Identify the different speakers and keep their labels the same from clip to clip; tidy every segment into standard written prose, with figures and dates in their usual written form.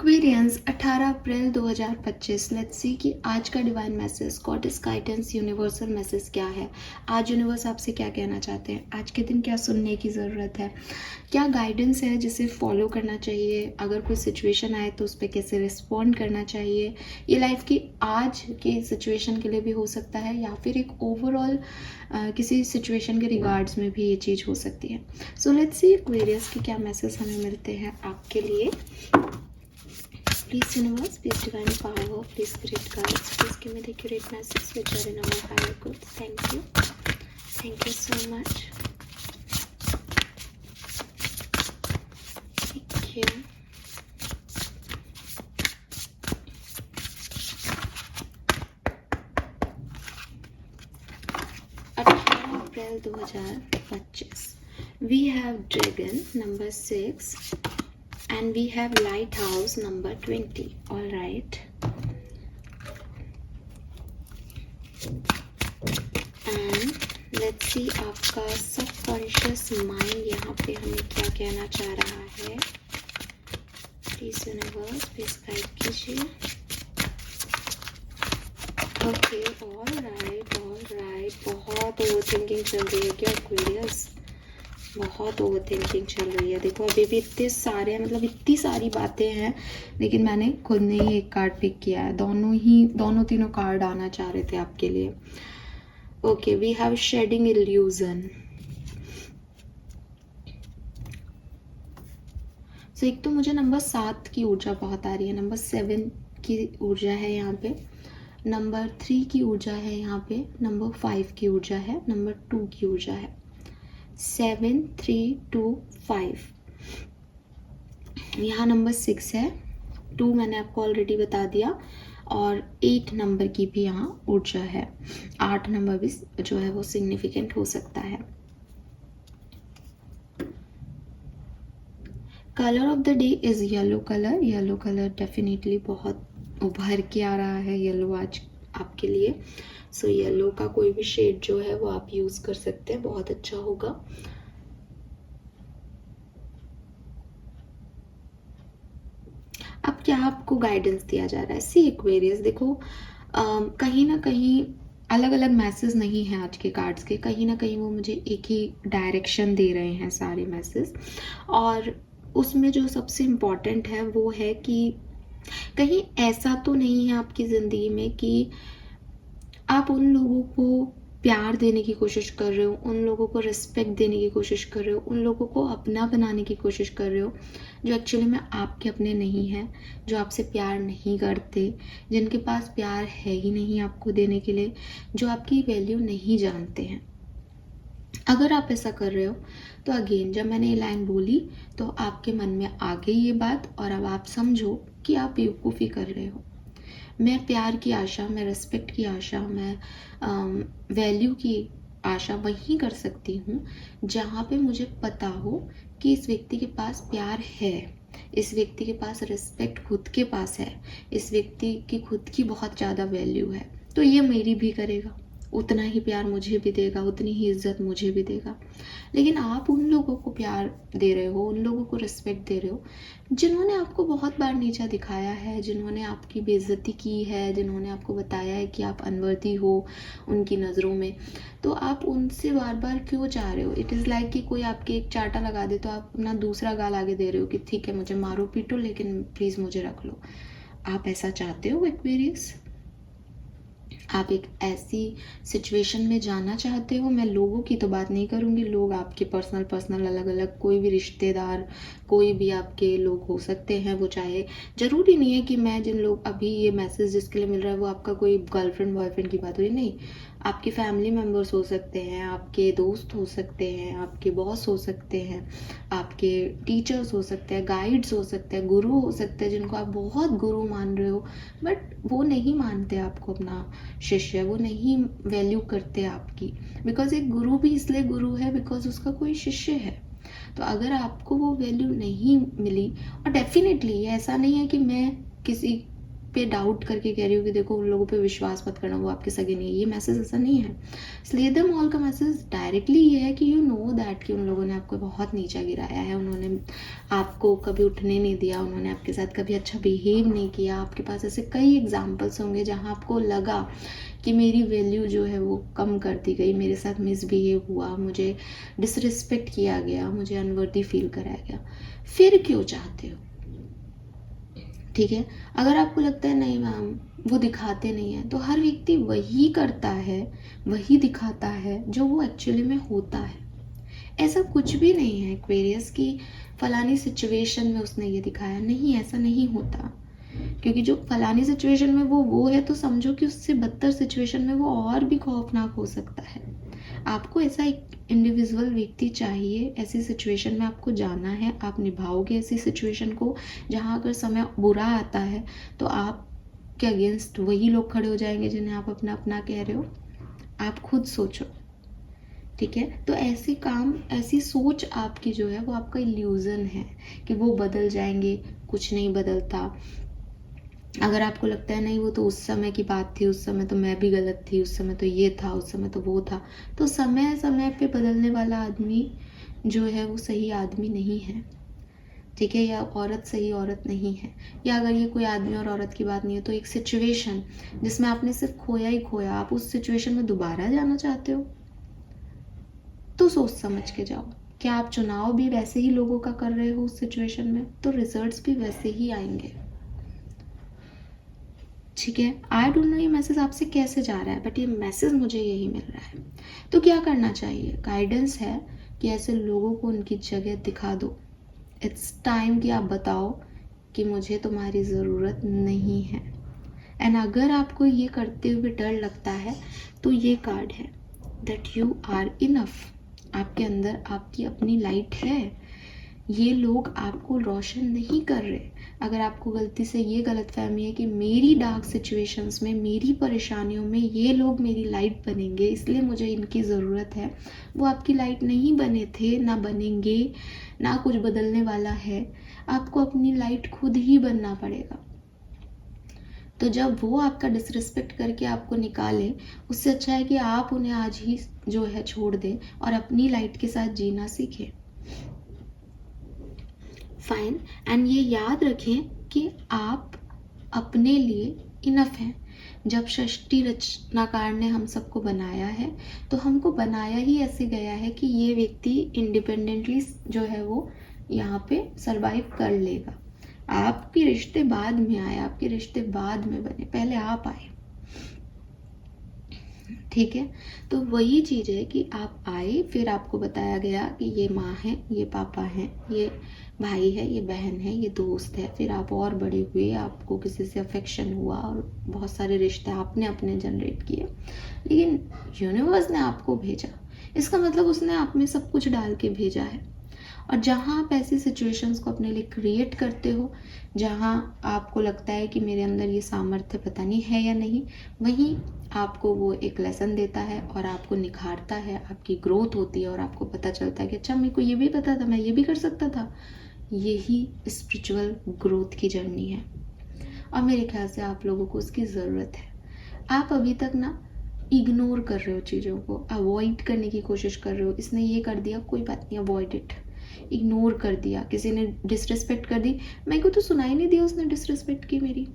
Speaker 1: Aquarians 18 April 2025। Let's see कि आज का divine message, goddess guidance, universal message क्या है। आज यूनिवर्स आपसे क्या कहना चाहते हैं, आज के दिन क्या सुनने की ज़रूरत है, क्या गाइडेंस है जिसे फॉलो करना चाहिए, अगर कोई सिचुएशन आए तो उस पर कैसे रिस्पॉन्ड करना चाहिए। ये लाइफ की आज की सिचुएशन के लिए भी हो सकता है या फिर एक ओवरऑल किसी सिचुएशन के रिगार्ड्स में भी ये चीज़ हो सकती है। सो लेट्स सी एक्वेरियस के क्या मैसेज हमें मिलते हैं आपके लिए। Please universe, please divine power, please spirit guides, please give me the accurate message which are in our higher good. Thank you so much. Thank you. 18 April 2025. We have dragon number 6. And we have lighthouse number 20. All right. And let's see आपका subconscious mind यहाँ पे हमें क्या कहना चाह रहा है। Please universe please guide कीजिए। Okay, all right. बहुत ओवर थिंकिंग चल रही है क्या एक्वेरियस? बहुत ओवर थिंकिंग चल रही है। देखो अभी भी इतने सारे मतलब इतनी सारी बातें हैं, लेकिन मैंने खुद ने ही एक कार्ड पिक किया है। दोनों तीनों कार्ड आना चाह रहे थे आपके लिए। Okay, we have shading illusion. So एक तो मुझे नंबर 7 की ऊर्जा बहुत आ रही है, नंबर 7 की ऊर्जा है यहाँ पे, नंबर 3 की ऊर्जा है यहाँ पे, नंबर 5 की ऊर्जा है, नंबर 2 की ऊर्जा है। 7 3 2 5। यहाँ नंबर 6 है, 2 मैंने आपको ऑलरेडी बता दिया, और 8 नंबर की भी यहाँ ऊर्जा है। 8 नंबर भी जो है वो सिग्निफिकेंट हो सकता है। Colour of the day is yellow colour. Yellow colour definitely बहुत उभर के आ रहा है येलो आज आपके लिए। सो येलो का कोई भी शेड जो है वो आप यूज़ कर सकते हैं, बहुत अच्छा होगा। अब क्या आपको गाइडेंस दिया जा रहा है? सी एक्वेरियस, देखो कहीं ना कहीं अलग अलग मैसेज नहीं है आज के कार्ड्स के, कहीं ना कहीं वो मुझे एक ही डायरेक्शन दे रहे हैं सारे मैसेज। और उसमें जो सबसे इम्पॉर्टेंट है वो है कि कहीं ऐसा तो नहीं है आपकी ज़िंदगी में कि आप उन लोगों को प्यार देने की कोशिश कर रहे हो, उन लोगों को रिस्पेक्ट देने की कोशिश कर रहे हो, उन लोगों को अपना बनाने की कोशिश कर रहे हो जो एक्चुअली में आपके अपने नहीं हैं, जो आपसे प्यार नहीं करते, जिनके पास प्यार है ही नहीं आपको देने के लिए, जो आपकी वैल्यू नहीं जानते हैं। अगर आप ऐसा कर रहे हो तो अगेन जब मैंने ये लाइन बोली तो आपके मन में आ गई ये बात, और अब आप समझो कि आप बेवकूफ़ी कर रहे हो। मैं प्यार की आशा, मैं रिस्पेक्ट की आशा, मैं वैल्यू की आशा वहीं कर सकती हूँ जहाँ पे मुझे पता हो कि इस व्यक्ति के पास प्यार है, इस व्यक्ति के पास रिस्पेक्ट खुद के पास है, इस व्यक्ति की खुद की बहुत ज़्यादा वैल्यू है, तो ये मेरी भी करेगा, उतना ही प्यार मुझे भी देगा, उतनी ही इज्जत मुझे भी देगा। लेकिन आप उन लोगों को प्यार दे रहे हो, उन लोगों को रिस्पेक्ट दे रहे हो जिन्होंने आपको बहुत बार नीचा दिखाया है, जिन्होंने आपकी बेइज्जती की है, जिन्होंने आपको बताया है कि आप अनवर्दी हो उनकी नज़रों में। तो आप उनसे बार बार क्यों चाह रहे हो? इट इज़ लाइक कि कोई आपके एक चाटा लगा दे तो आप अपना दूसरा गाल आगे दे रहे हो कि ठीक है मुझे मारो पीटो लेकिन प्लीज़ मुझे रख लो। आप ऐसा चाहते हो एक्वेरियस? आप एक ऐसी सिचुएशन में जाना चाहते हो? मैं लोगों की तो बात नहीं करूँगी, लोग आपके पर्सनल अलग अलग कोई भी रिश्तेदार, कोई भी आपके लोग हो सकते हैं, वो चाहे ज़रूरी नहीं है कि मैं जिन लोग अभी ये मैसेज जिसके लिए मिल रहा है वो आपका कोई गर्लफ्रेंड बॉयफ्रेंड की बात हो रही, नहीं, आपके फैमिली मेम्बर्स हो सकते हैं, आपके दोस्त हो सकते हैं, आपके बॉस हो सकते हैं, आपके टीचर्स हो सकते हैं, गाइड्स हो सकते हैं, गुरु हो सकते हैं जिनको आप बहुत गुरु मान रहे हो, बट वो नहीं मानते आपको अपना शिष्य, वो नहीं वैल्यू करते आपकी। बिकॉज एक गुरु भी इसलिए गुरु है बिकॉज उसका कोई शिष्य है। तो अगर आपको वो वैल्यू नहीं मिली, और डेफिनेटली ऐसा नहीं है कि मैं किसी पे डाउट करके कह रही हूँ कि देखो उन लोगों पे विश्वास मत करना, वो आपके सगे नहीं है, ये मैसेज ऐसा नहीं है। स्ले देम ऑल का मैसेज डायरेक्टली ये है कि यू नो दैट कि उन लोगों ने आपको बहुत नीचा गिराया है, उन्होंने आपको कभी उठने नहीं दिया, उन्होंने आपके साथ कभी अच्छा बिहेव नहीं किया। आपके पास ऐसे कई एग्जाम्पल्स होंगे जहाँ आपको लगा कि मेरी वैल्यू जो है वो कम कर दी गई, मेरे साथ मिसबिहेव हुआ, मुझे डिसरिस्पेक्ट किया गया, मुझे अनवर्दी फील कराया गया। फिर क्यों चाहते हो? ठीक है, अगर आपको लगता है नहीं मैम वो दिखाते नहीं है, तो हर व्यक्ति वही करता है, वही दिखाता है जो वो एक्चुअली में होता है। ऐसा कुछ भी नहीं है एक्वेरियस की फलानी सिचुएशन में उसने ये दिखाया, नहीं, ऐसा नहीं होता। क्योंकि जो फलानी सिचुएशन में वो है, तो समझो कि उससे बदतर सिचुएशन में वो और भी खौफनाक हो सकता है। आपको ऐसा एक इंडिविजुअल व्यक्ति चाहिए, ऐसी सिचुएशन में आपको जाना है, आप निभाओगे ऐसी सिचुएशन को, जहाँ अगर समय बुरा आता है तो आप के अगेंस्ट वही लोग खड़े हो जाएंगे जिन्हें आप अपना अपना कह रहे हो। आप खुद सोचो, ठीक है। तो ऐसे काम, ऐसी सोच आपकी जो है वो आपका इल्यूजन है कि वो बदल जाएंगे, कुछ नहीं बदलता। अगर आपको लगता है नहीं वो तो उस समय की बात थी, उस समय तो मैं भी गलत थी, उस समय तो ये था, उस समय तो वो था, तो समय समय पे बदलने वाला आदमी जो है वो सही आदमी नहीं है, ठीक है, या औरत सही औरत नहीं है। या अगर ये कोई आदमी और औरत की बात नहीं है, तो एक सिचुएशन जिसमें आपने सिर्फ खोया ही खोया, आप उस सिचुएशन में दोबारा जाना चाहते हो, तो सोच समझ के जाओ। क्या आप चुनाव भी वैसे ही लोगों का कर रहे हो उस सिचुएशन में, तो रिजल्ट्स भी वैसे ही आएंगे, ठीक है। आई डोंट नो ये मैसेज आपसे कैसे जा रहा है, बट ये मैसेज मुझे यही मिल रहा है। तो क्या करना चाहिए? गाइडेंस है कि ऐसे लोगों को उनकी जगह दिखा दो। इट्स टाइम कि आप बताओ कि मुझे तुम्हारी ज़रूरत नहीं है। एंड अगर आपको ये करते हुए डर लगता है, तो ये कार्ड है दैट यू आर इनफ। आपके अंदर आपकी अपनी लाइट है, ये लोग आपको रोशन नहीं कर रहे। अगर आपको गलती से ये गलतफहमी है कि मेरी डार्क सिचुएशंस में, मेरी परेशानियों में ये लोग मेरी लाइट बनेंगे, इसलिए मुझे इनकी ज़रूरत है, वो आपकी लाइट नहीं बने थे, ना बनेंगे, ना कुछ बदलने वाला है। आपको अपनी लाइट खुद ही बनना पड़ेगा। तो जब वो आपका डिसरिस्पेक्ट करके आपको निकाले, उससे अच्छा है कि आप उन्हें आज ही जो है छोड़ दें और अपनी लाइट के साथ जीना सीखें। फाइन। एंड ये याद रखें कि आप अपने लिए इनफ हैं। जब सृष्टि रचनाकार ने हम सबको बनाया है, तो हमको बनाया ही ऐसे गया है कि ये व्यक्ति इंडिपेंडेंटली जो है वो यहाँ पे सरवाइव कर लेगा। आपके रिश्ते बाद में आए, आपके रिश्ते बाद में बने, पहले आप आए, ठीक है। तो वही चीज़ है कि आप आए, फिर आपको बताया गया कि ये माँ है, ये पापा हैं, ये भाई है, ये बहन है, ये दोस्त है। फिर आप और बड़े हुए, आपको किसी से अफेक्शन हुआ और बहुत सारे रिश्ते आपने अपने जनरेट किए, लेकिन यूनिवर्स ने आपको भेजा। इसका मतलब उसने आप में सब कुछ डाल के भेजा है। और जहाँ आप ऐसी सिचुएशंस को अपने लिए क्रिएट करते हो, जहाँ आपको लगता है कि मेरे अंदर ये सामर्थ्य पता नहीं है या नहीं, वहीं आपको वो एक लेसन देता है और आपको निखारता है, आपकी ग्रोथ होती है और आपको पता चलता है कि अच्छा मेरे को ये भी पता था, मैं ये भी कर सकता था। यही स्पिरिचुअल ग्रोथ की जर्नी है और मेरे ख्याल से आप लोगों को उसकी ज़रूरत है। आप अभी तक ना इग्नोर कर रहे हो चीज़ों को, अवॉइड करने की कोशिश कर रहे हो। इसने ये कर दिया, कोई बात नहीं, अवॉइड इट, इग्नोर कर दिया। किसी ने डिसरिस्पेक्ट कर दी, मेरे को तो सुनाई नहीं दिया उसने डिसरिस्पेक्ट की मेरी,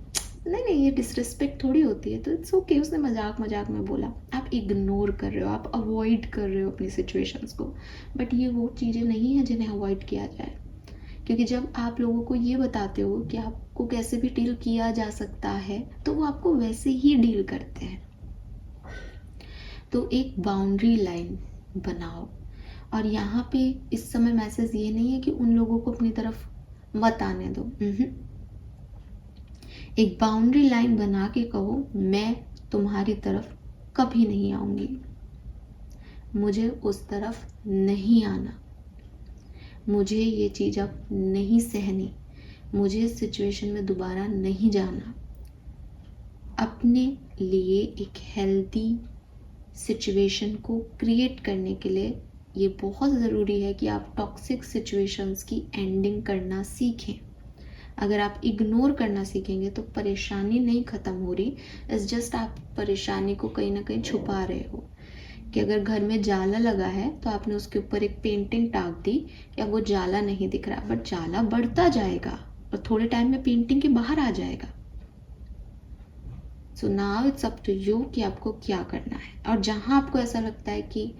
Speaker 1: नहीं ये डिसरिस्पेक्ट थोड़ी होती है, तो इट्स ओके, उसने मजाक मजाक में बोला। आप इग्नोर कर रहे हो, आप अवॉइड कर रहे हो अपनी सिचुएशंस को, बट ये वो चीज़ें नहीं है जिन्हें अवॉइड किया जाए। क्योंकि जब आप लोगों को ये बताते हो कि आपको कैसे भी डील किया जा सकता है, तो वो आपको वैसे ही डील करते हैं। तो एक बाउंड्री लाइन बनाओ। और यहाँ पे इस समय मैसेज ये नहीं है कि उन लोगों को अपनी तरफ मत आने दो। एक बाउंड्री लाइन बना के कहो, मैं तुम्हारी तरफ कभी नहीं आऊंगी, मुझे उस तरफ नहीं आना, मुझे ये चीज़ अब नहीं सहनी, मुझे इस सिचुएशन में दोबारा नहीं जाना। अपने लिए एक हेल्दी सिचुएशन को क्रिएट करने के लिए ये बहुत ज़रूरी है कि आप टॉक्सिक सिचुएशंस की एंडिंग करना सीखें। अगर आप इग्नोर करना सीखेंगे तो परेशानी नहीं ख़त्म हो रही, इट्स जस्ट आप परेशानी को कहीं ना कहीं छुपा रहे हो। कि अगर घर में जाला लगा है तो आपने उसके ऊपर एक पेंटिंग टांग दी, या वो जाला नहीं दिख रहा, बट जाला बढ़ता जाएगा और थोड़े टाइम में पेंटिंग के बाहर आ जाएगा। So now it's up to you कि आपको क्या करना है। और जहाँ आपको ऐसा लगता है कि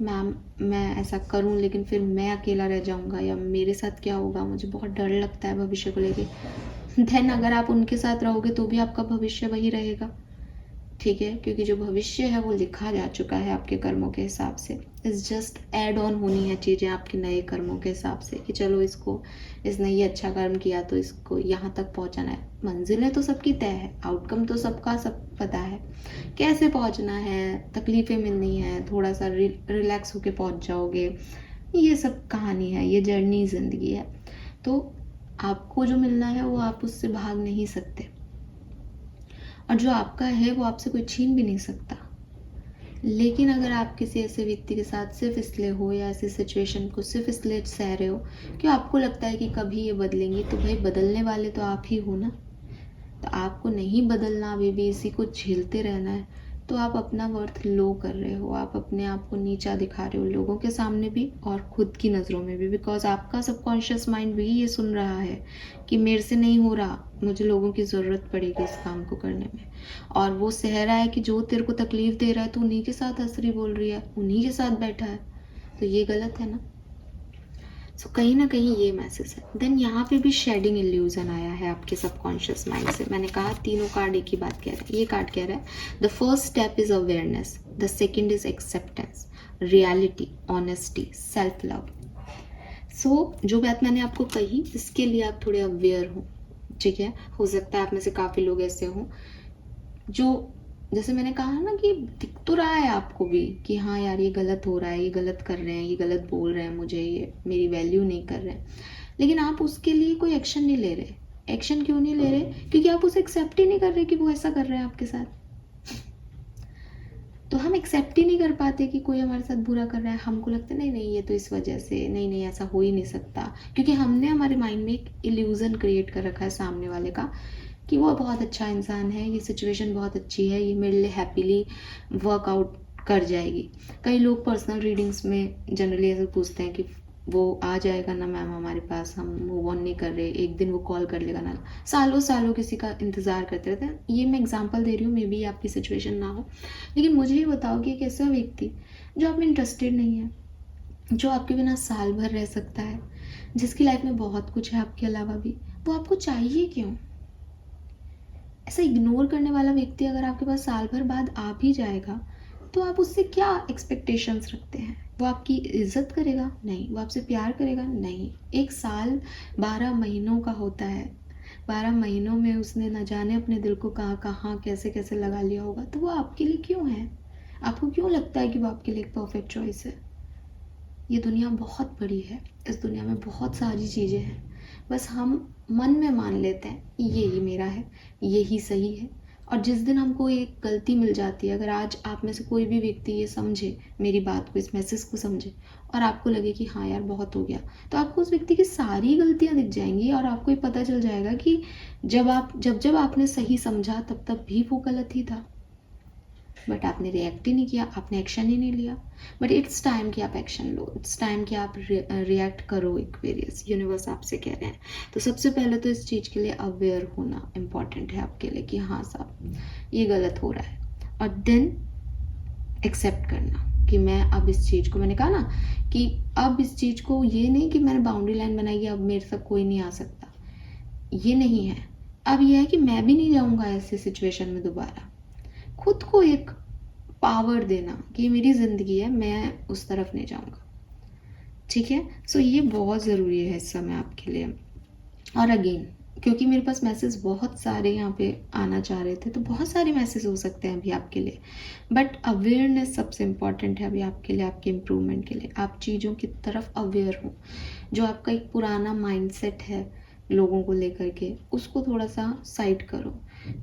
Speaker 1: मैम मैं ऐसा करूँ लेकिन फिर मैं अकेला रह जाऊँगा, या मेरे साथ क्या होगा, मुझे बहुत डर लगता है भविष्य को लेके, देन अगर आप उनके साथ रहोगे तो भी आपका भविष्य वही रहेगा। ठीक है, क्योंकि जो भविष्य है वो लिखा जा चुका है आपके कर्मों के हिसाब से। इट्स जस्ट ऐड ऑन होनी है चीज़ें आपके नए कर्मों के हिसाब से कि चलो इसने ये अच्छा कर्म किया तो इसको यहाँ तक पहुँचाना है। मंजिलें तो सबकी तय है, आउटकम तो सबका सब पता है, कैसे पहुँचना है, तकलीफ़ें मिलनी है, थोड़ा सा रिलैक्स होके पहुँच जाओगे, ये सब कहानी है, ये जर्नी ज़िंदगी है। तो आपको जो मिलना है वो आप उससे भाग नहीं सकते, और जो आपका है वो आपसे कोई छीन भी नहीं सकता। लेकिन अगर आप किसी ऐसे व्यक्ति के साथ सिर्फ इसलिए हो, या ऐसी सिचुएशन को सिर्फ इसलिए सह रहे हो कि आपको लगता है कि कभी ये बदलेंगी, तो भाई बदलने वाले तो आप ही हो ना। तो आपको नहीं बदलना, अभी भी इसी को झेलते रहना है, तो आप अपना वर्थ लो कर रहे हो, आप अपने आप को नीचा दिखा रहे हो लोगों के सामने भी और खुद की नज़रों में भी। बिकॉज आपका सबकॉन्शियस माइंड भी ये सुन रहा है कि मेरे से नहीं हो रहा, मुझे लोगों की ज़रूरत पड़ेगी इस काम को करने में। और वो सह रहा है कि जो तेरे को तकलीफ़ दे रहा है तो उन्हीं के साथ हंस रही बोल रही है, उन्हीं के साथ बैठा है, तो ये गलत है ना। सो कहीं ना कहीं ये मैसेज है। देन यहाँ पे भी शेडिंग इल्यूजन आया है आपके सबकॉन्शियस माइंड से। मैंने कहा तीनों कार्ड एक ही बात कह रहे हैं। ये कार्ड कह रहा है the first step is awareness, the second is acceptance, reality, honesty, self love. So जो बात मैंने आपको कही इसके लिए आप थोड़े अवेयर हो। ठीक है, हो सकता है आप में से काफ़ी लोग ऐसे हों जो, जैसे मैंने कहा ना कि दिख तो रहा है आपको भी कि हाँ यार ये गलत हो रहा है, ये गलत कर रहे हैं, ये गलत बोल रहे हैं मुझे, ये मेरी वैल्यू नहीं कर रहे हैं, लेकिन आप उसके लिए कोई एक्शन नहीं ले रहे। एक्शन क्यों नहीं ले रहे? क्योंकि आप उसे एक्सेप्ट ही नहीं कर रहे कि वो ऐसा कर रहे हैं आपके साथ। तो हम एक्सेप्ट ही नहीं कर पाते कि कोई हमारे साथ बुरा कर रहा है। हमको लगता है नहीं नहीं ये तो इस वजह से, नहीं नहीं ऐसा हो ही नहीं सकता, क्योंकि हमने हमारे माइंड में एक इल्यूजन क्रिएट कर रखा है सामने वाले का कि वो बहुत अच्छा इंसान है, ये सिचुएशन बहुत अच्छी है, ये मेरे लिए हैप्पीली वर्कआउट कर जाएगी। कई लोग पर्सनल रीडिंग्स में जनरली ऐसे पूछते हैं कि वो आ जाएगा ना मैम हमारे पास, हम मूव ऑन नहीं कर रहे, एक दिन वो कॉल कर लेगा ना। सालों सालों किसी का इंतज़ार करते रहते हैं। ये मैं एग्जांपल दे रही हूँ, मे बी आपकी सिचुएशन ना हो, लेकिन मुझे ये बताओ कि एक ऐसा व्यक्ति जो आप में इंटरेस्टेड नहीं है, जो आपके बिना साल भर रह सकता है, जिसकी लाइफ में बहुत कुछ है आपके अलावा भी, वो आपको चाहिए क्यों? ऐसा इग्नोर करने वाला व्यक्ति अगर आपके पास साल भर बाद आ भी जाएगा तो आप उससे क्या एक्सपेक्टेशंस रखते हैं? वो आपकी इज्जत करेगा? नहीं। वो आपसे प्यार करेगा? नहीं। एक साल 12 महीनों का होता है, 12 महीनों में उसने न जाने अपने दिल को कहाँ कहाँ कैसे कैसे लगा लिया होगा, तो वो आपके लिए क्यों है? आपको क्यों लगता है कि वो आपके लिए एक परफेक्ट चॉइस है? ये दुनिया बहुत बड़ी है, इस दुनिया में बहुत सारी चीज़ें हैं, बस हम मन में मान लेते हैं यही मेरा है, यही सही है। और जिस दिन हमको एक गलती मिल जाती है, अगर आज आप में से कोई भी व्यक्ति ये समझे मेरी बात को, इस मैसेज को समझे, और आपको लगे कि हाँ यार बहुत हो गया, तो आपको उस व्यक्ति की सारी गलतियाँ दिख जाएंगी और आपको ये पता चल जाएगा कि जब आपने सही समझा तब भी वो गलत ही था, बट आपने रिएक्ट ही नहीं किया, आपने एक्शन ही नहीं लिया। बट इट्स टाइम कि आप एक्शन लो, इट्स टाइम कि आप रिएक्ट करो। एक्वेरियस यूनिवर्स आपसे कह रहे हैं। तो सबसे पहले तो इस चीज़ के लिए अवेयर होना इम्पॉर्टेंट है आपके लिए कि हाँ साहब ये गलत हो रहा है, और देन एक्सेप्ट करना कि मैं अब इस चीज़ को, मैंने कहा ना कि अब इस चीज़ को, ये नहीं कि मैंने बाउंड्री लाइन बनाई है अब मेरे साथ कोई नहीं आ सकता, ये नहीं है। अब ये है कि मैं भी नहीं जाऊँगा ऐसी सिचुएशन में दोबारा। खुद को एक पावर देना कि मेरी ज़िंदगी है, मैं उस तरफ नहीं जाऊँगा। ठीक है, सो ये बहुत ज़रूरी है इस समय आपके लिए। और अगेन क्योंकि मेरे पास मैसेज बहुत सारे यहाँ पे आना चाह रहे थे, तो बहुत सारे मैसेज हो सकते हैं अभी आपके लिए, बट अवेयरनेस सबसे इम्पॉर्टेंट है अभी आपके लिए, आपके इम्प्रूवमेंट के लिए। आप चीज़ों की तरफ अवेयर हो। जो आपका एक पुराना माइंडसेट है लोगों को लेकर के, उसको थोड़ा सा साइड करो,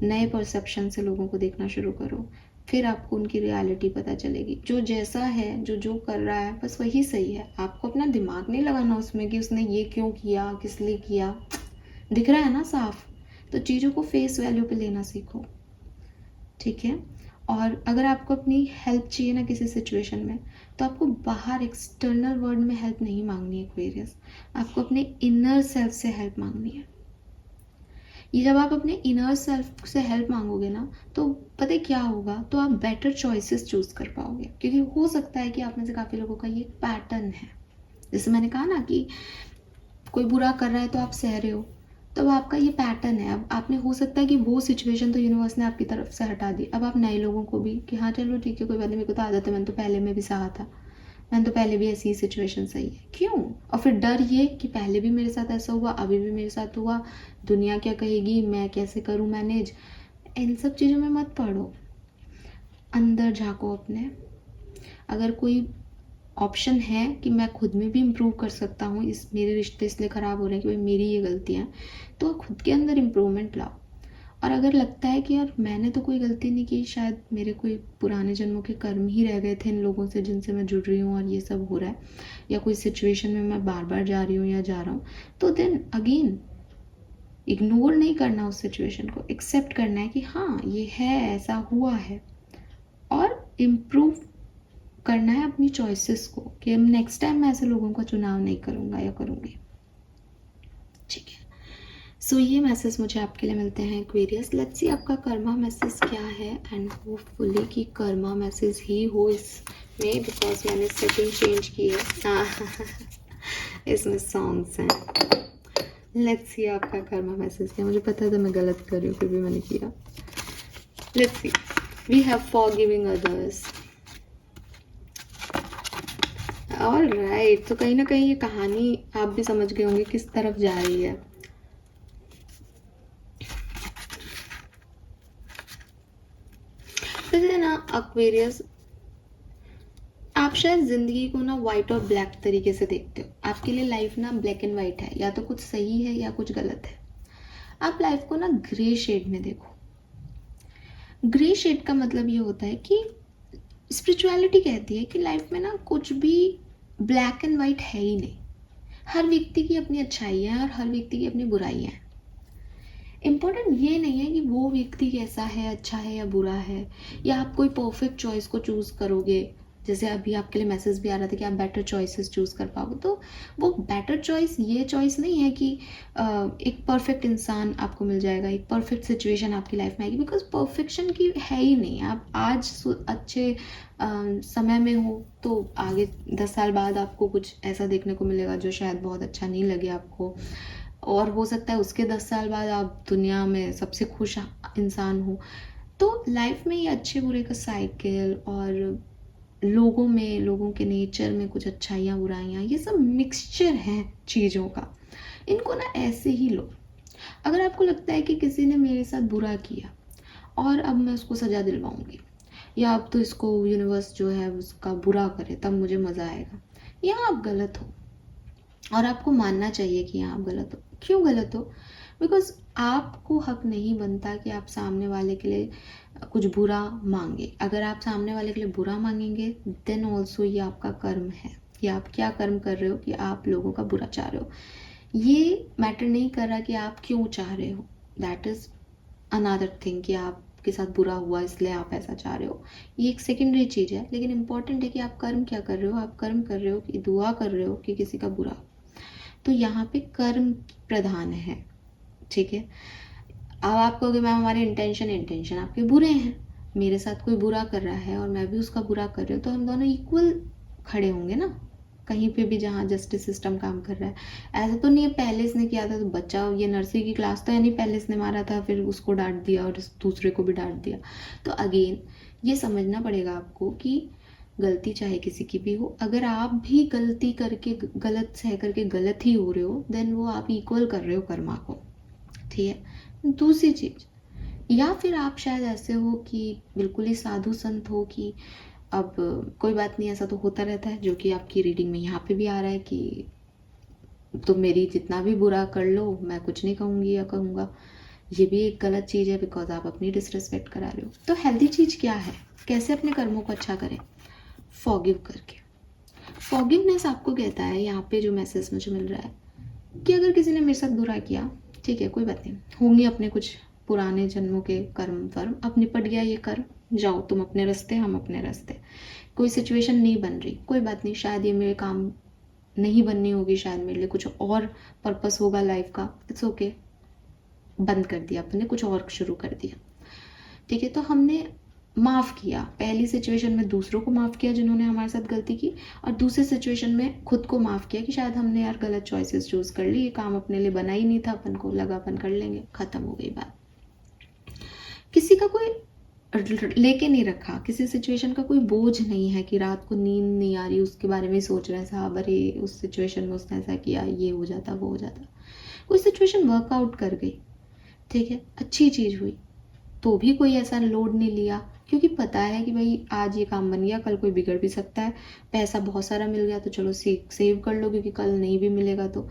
Speaker 1: नए परसेप्शन से लोगों को देखना शुरू करो, फिर आपको उनकी रियलिटी पता चलेगी। जो जैसा है, जो कर रहा है, बस वही सही है। आपको अपना दिमाग नहीं लगाना उसमें कि उसने ये क्यों किया, किस लिए किया। दिख रहा है ना साफ? तो चीज़ों को फेस वैल्यू पे लेना सीखो, ठीक है? और अगर आपको अपनी हेल्प चाहिए ना किसी सिचुएशन में, तो आपको बाहर एक्सटर्नल वर्ल्ड में हेल्प नहीं मांगनी है एक्वेरियस, आपको अपने इनर सेल्फ से हेल्प मांगनी है। ये जब आप अपने इनर सेल्फ से हेल्प मांगोगे ना, तो पता है क्या होगा, तो आप बेटर चॉइसेस चूज कर पाओगे। क्योंकि हो सकता है कि आप में से काफ़ी लोगों का ये पैटर्न है, जैसे मैंने कहा ना कि कोई बुरा कर रहा है तो आप सह रहे हो, तो आपका ये पैटर्न है। अब आपने, हो सकता है कि वो सिचुएशन तो यूनिवर्स ने आपकी तरफ से हटा दी, अब आप नए लोगों को भी कि हाँ चलो ठीक है कोई बात नहीं, मेरे को तो आदत है, मैंने तो पहले में भी सहा था, मैंने तो पहले भी ऐसी ही सिचुएशन सही है, क्यों? और फिर डर ये कि पहले भी मेरे साथ ऐसा हुआ, अभी भी मेरे साथ हुआ, दुनिया क्या कहेगी, मैं कैसे करूँ मैनेज, इन सब चीज़ों में मत पड़ो। अंदर झाँको अपने। अगर कोई ऑप्शन है कि मैं खुद में भी इम्प्रूव कर सकता हूँ, इस मेरे रिश्ते इसलिए ख़राब हो रहे हैं कि भाई मेरी ये गलतियाँ, तो खुद के अंदर इम्प्रूवमेंट लाओ। और अगर लगता है कि यार मैंने तो कोई गलती नहीं की, शायद मेरे कोई पुराने जन्मों के कर्म ही रह गए थे इन लोगों से जिनसे मैं जुड़ रही हूँ और ये सब हो रहा है, या कोई सिचुएशन में मैं बार बार जा रही हूँ या जा रहा हूँ, तो देन अगेन इग्नोर नहीं करना उस सिचुएशन को, एक्सेप्ट करना है कि हाँ ये है, ऐसा हुआ है, और इम्प्रूव करना है अपनी चॉइसेस को कि नेक्स्ट टाइम मैं ऐसे लोगों का चुनाव नहीं करूँगा या करूँगी, ठीक है? सो ये मैसेज मुझे आपके लिए मिलते हैं एक्वेरियस। लेट्स सी आपका कर्मा मैसेज क्या है, एंड होपफुली कि कर्मा मैसेज ही हो इसमें, बिकॉज मैंने सेटिंग चेंज की है। इसमें सॉन्ग्स हैं। लेट्स सी आपका कर्मा मैसेज क्या, मुझे पता था मैं गलत कर रही हूँ फिर भी मैंने किया। Let's see, we have forgiving others. All right, तो कहीं ना कहीं ये कहानी आप भी समझ गए होंगे किस तरफ जा रही है। वैसे ना एक्वेरियस, आप शायद ज़िंदगी को ना वाइट और ब्लैक तरीके से देखते हो। आपके लिए लाइफ ना ब्लैक एंड वाइट है, या तो कुछ सही है या कुछ गलत है। आप लाइफ को ना ग्रे शेड में देखो। ग्रे शेड का मतलब ये होता है कि स्पिरिचुअलिटी कहती है कि लाइफ में ना कुछ भी ब्लैक एंड वाइट है ही नहीं। हर व्यक्ति की अपनी अच्छाइयाँ और हर व्यक्ति की अपनी बुराइयाँ हैं। इम्पोर्टेंट ये नहीं है कि वो व्यक्ति कैसा है, अच्छा है या बुरा है, या आप कोई परफेक्ट चॉइस को चूज़ करोगे। जैसे अभी आपके लिए मैसेज भी आ रहा था कि आप बेटर चॉइसेस चूज़ कर पाओगे, तो वो बेटर चॉइस ये चॉइस नहीं है कि एक परफेक्ट इंसान आपको मिल जाएगा, एक परफेक्ट सिचुएशन आपकी लाइफ में आएगी, बिकॉज परफेक्शन की है ही नहीं। आप आज अच्छे समय में हो तो आगे 10 साल बाद आपको कुछ ऐसा देखने को मिलेगा जो शायद बहुत अच्छा नहीं लगे आपको, और हो सकता है उसके 10 साल बाद आप दुनिया में सबसे खुश इंसान हो। तो लाइफ में ये अच्छे बुरे का साइकिल, और लोगों में, लोगों के नेचर में कुछ अच्छाइयाँ बुराइयाँ, ये सब मिक्सचर हैं चीज़ों का। इनको ना ऐसे ही लो। अगर आपको लगता है कि किसी ने मेरे साथ बुरा किया और अब मैं उसको सज़ा दिलवाऊंगी, या अब तो इसको यूनिवर्स जो है उसका बुरा करे तब मुझे मज़ा आएगा, यहाँ आप गलत हो। और आपको मानना चाहिए कि यहाँ आप गलत हो। क्यों गलत हो? बिकॉज आपको हक नहीं बनता कि आप सामने वाले के लिए कुछ बुरा मांगे। अगर आप सामने वाले के लिए बुरा मांगेंगे, देन ऑल्सो ये आपका कर्म है कि आप क्या कर्म कर रहे हो, कि आप लोगों का बुरा चाह रहे हो। ये मैटर नहीं कर रहा कि आप क्यों चाह रहे हो, दैट इज़ अनदर थिंग, कि आपके साथ बुरा हुआ इसलिए आप ऐसा चाह रहे हो, ये एक सेकेंडरी चीज़ है। लेकिन इंपॉर्टेंट है कि आप कर्म क्या कर रहे हो। आप कर्म कर रहे हो कि दुआ कर रहे हो कि किसी का बुरा हो। तो यहाँ पे कर्म प्रधान है, ठीक है? अब आप कहोगे मैम हमारे इंटेंशन आपके बुरे हैं, मेरे साथ कोई बुरा कर रहा है और मैं भी उसका बुरा कर रही हूँ, तो हम दोनों इक्वल खड़े होंगे ना कहीं पे भी जहाँ जस्टिस सिस्टम काम कर रहा है। ऐसा तो नहीं है पहले इसने किया था तो बच्चा, ये नर्सरी की क्लास तो है नहीं, पहले इसने मारा था फिर उसको डांट दिया और दूसरे को भी डांट दिया। तो अगेन ये समझना पड़ेगा आपको कि गलती चाहे किसी की भी हो, अगर आप भी गलती करके गलत सह करके गलत ही हो रहे हो, देन वो आप इक्वल कर रहे हो कर्मा को, ठीक है? दूसरी चीज़, या फिर आप शायद ऐसे हो कि बिल्कुल ही साधु संत हो कि अब कोई बात नहीं, ऐसा तो होता रहता है, जो कि आपकी रीडिंग में यहाँ पे भी आ रहा है कि तुम मेरी जितना भी बुरा कर लो मैं कुछ नहीं कहूँगी या कहूँगा। ये भी एक गलत चीज़ है, बिकॉज आप अपनी डिसरिस्पेक्ट करा रहे हो। तो हेल्दी चीज़ क्या है, कैसे अपने कर्मों को अच्छा करें? फॉरगिव करके। फॉरगिवनेस आपको कहता है, यहाँ पे जो मैसेज मुझे मिल रहा है, कि अगर किसी ने मेरे साथ बुरा किया ठीक है, कोई बात नहीं, होंगे अपने कुछ पुराने जन्मों के कर्म वर्म, अब निपट गया ये कर्म, जाओ तुम अपने रास्ते, हम अपने रास्ते। कोई सिचुएशन नहीं बन रही, कोई बात नहीं, शायद ये मेरे काम नहीं बननी होगी, शायद मेरे लिए कुछ और पर्पस होगा लाइफ का, इट्स ओके। बंद कर दिया अपने, कुछ और शुरू कर दिया, ठीक है। तो हमने माफ़ किया, पहली सिचुएशन में दूसरों को माफ़ किया जिन्होंने हमारे साथ गलती की, और दूसरी सिचुएशन में खुद को माफ़ किया कि शायद हमने यार गलत चॉइसेस चूज़ कर ली, ये काम अपने लिए बना ही नहीं था, अपन को लगा अपन कर लेंगे, ख़त्म हो गई बात। किसी का कोई लेके नहीं रखा, किसी सिचुएशन का कोई बोझ नहीं है कि रात को नींद नहीं आ रही उसके बारे में सोच रहे हैं, साहब अरे उस सिचुएशन में उसने ऐसा किया, ये हो जाता वो हो जाता। कोई सिचुएशन वर्कआउट कर गई, ठीक है, अच्छी चीज़ हुई, तो भी कोई ऐसा लोड नहीं लिया, क्योंकि पता है कि भाई आज ये काम बन गया, कल कोई बिगड़ भी सकता है, पैसा बहुत सारा मिल गया तो चलो सेव कर लो क्योंकि कल नहीं भी मिलेगा। तो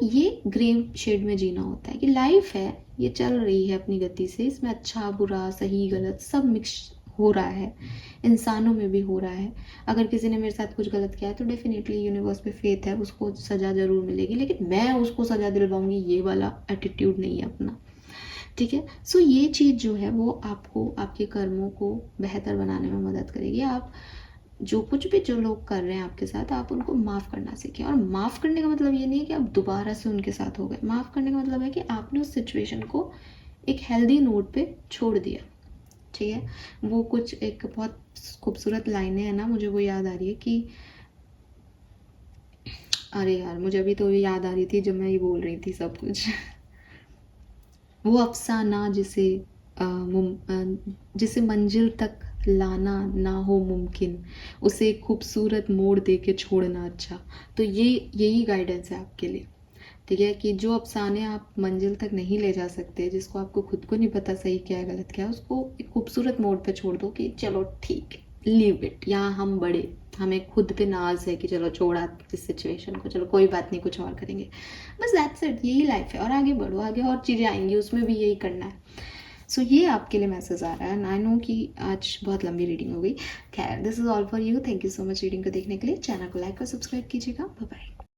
Speaker 1: ये ग्रे शेड में जीना होता है कि लाइफ है, ये चल रही है अपनी गति से, इसमें अच्छा बुरा सही गलत सब मिक्स हो रहा है, इंसानों में भी हो रहा है। अगर किसी ने मेरे साथ कुछ गलत किया है तो डेफिनेटली यूनिवर्स पे फेथ है, उसको सज़ा ज़रूर मिलेगी, लेकिन मैं उसको सज़ा दिलवाऊंगी ये वाला एटीट्यूड नहीं है अपना, ठीक है। सो ये चीज़ जो है वो आपको आपके कर्मों को बेहतर बनाने में मदद करेगी। आप जो कुछ भी जो लोग कर रहे हैं आपके साथ, आप उनको माफ़ करना सीखें। और माफ़ करने का मतलब ये नहीं है कि आप दोबारा से उनके साथ हो गए, माफ़ करने का मतलब है कि आपने उस सिचुएशन को एक हेल्दी नोट पे छोड़ दिया, ठीक है। वो कुछ एक बहुत खूबसूरत लाइनें हैं ना, मुझे वो याद आ रही है कि अरे यार मुझे अभी तो ये याद आ रही थी जब मैं ये बोल रही थी सब कुछ वो अफसाना जिसे मंजिल तक लाना ना हो मुमकिन, उसे एक खूबसूरत मोड़ दे के छोड़ना अच्छा। तो ये यही गाइडेंस है आपके लिए, ठीक है, कि जो अफसाने आप मंजिल तक नहीं ले जा सकते, जिसको आपको खुद को नहीं पता सही क्या है गलत क्या है, उसको एक खूबसूरत मोड़ पे छोड़ दो कि चलो ठीक है, लीव इट। यहाँ हम बड़े, हमें खुद पे नाज है कि चलो छोड़ा इस सिचुएशन को, चलो कोई बात नहीं, कुछ और करेंगे, बस दैट्स इट, यही लाइफ है। और आगे बढ़ो, आगे और चीज़ें आएंगी, उसमें भी यही करना है। सो ये आपके लिए मैसेज आ रहा है। आई नो कि आज बहुत लंबी रीडिंग हो गई, खैर this is all for you. Thank you so much reading को देखने के लिए। चैनल को लाइक और सब्सक्राइब कीजिएगा। Bye bye.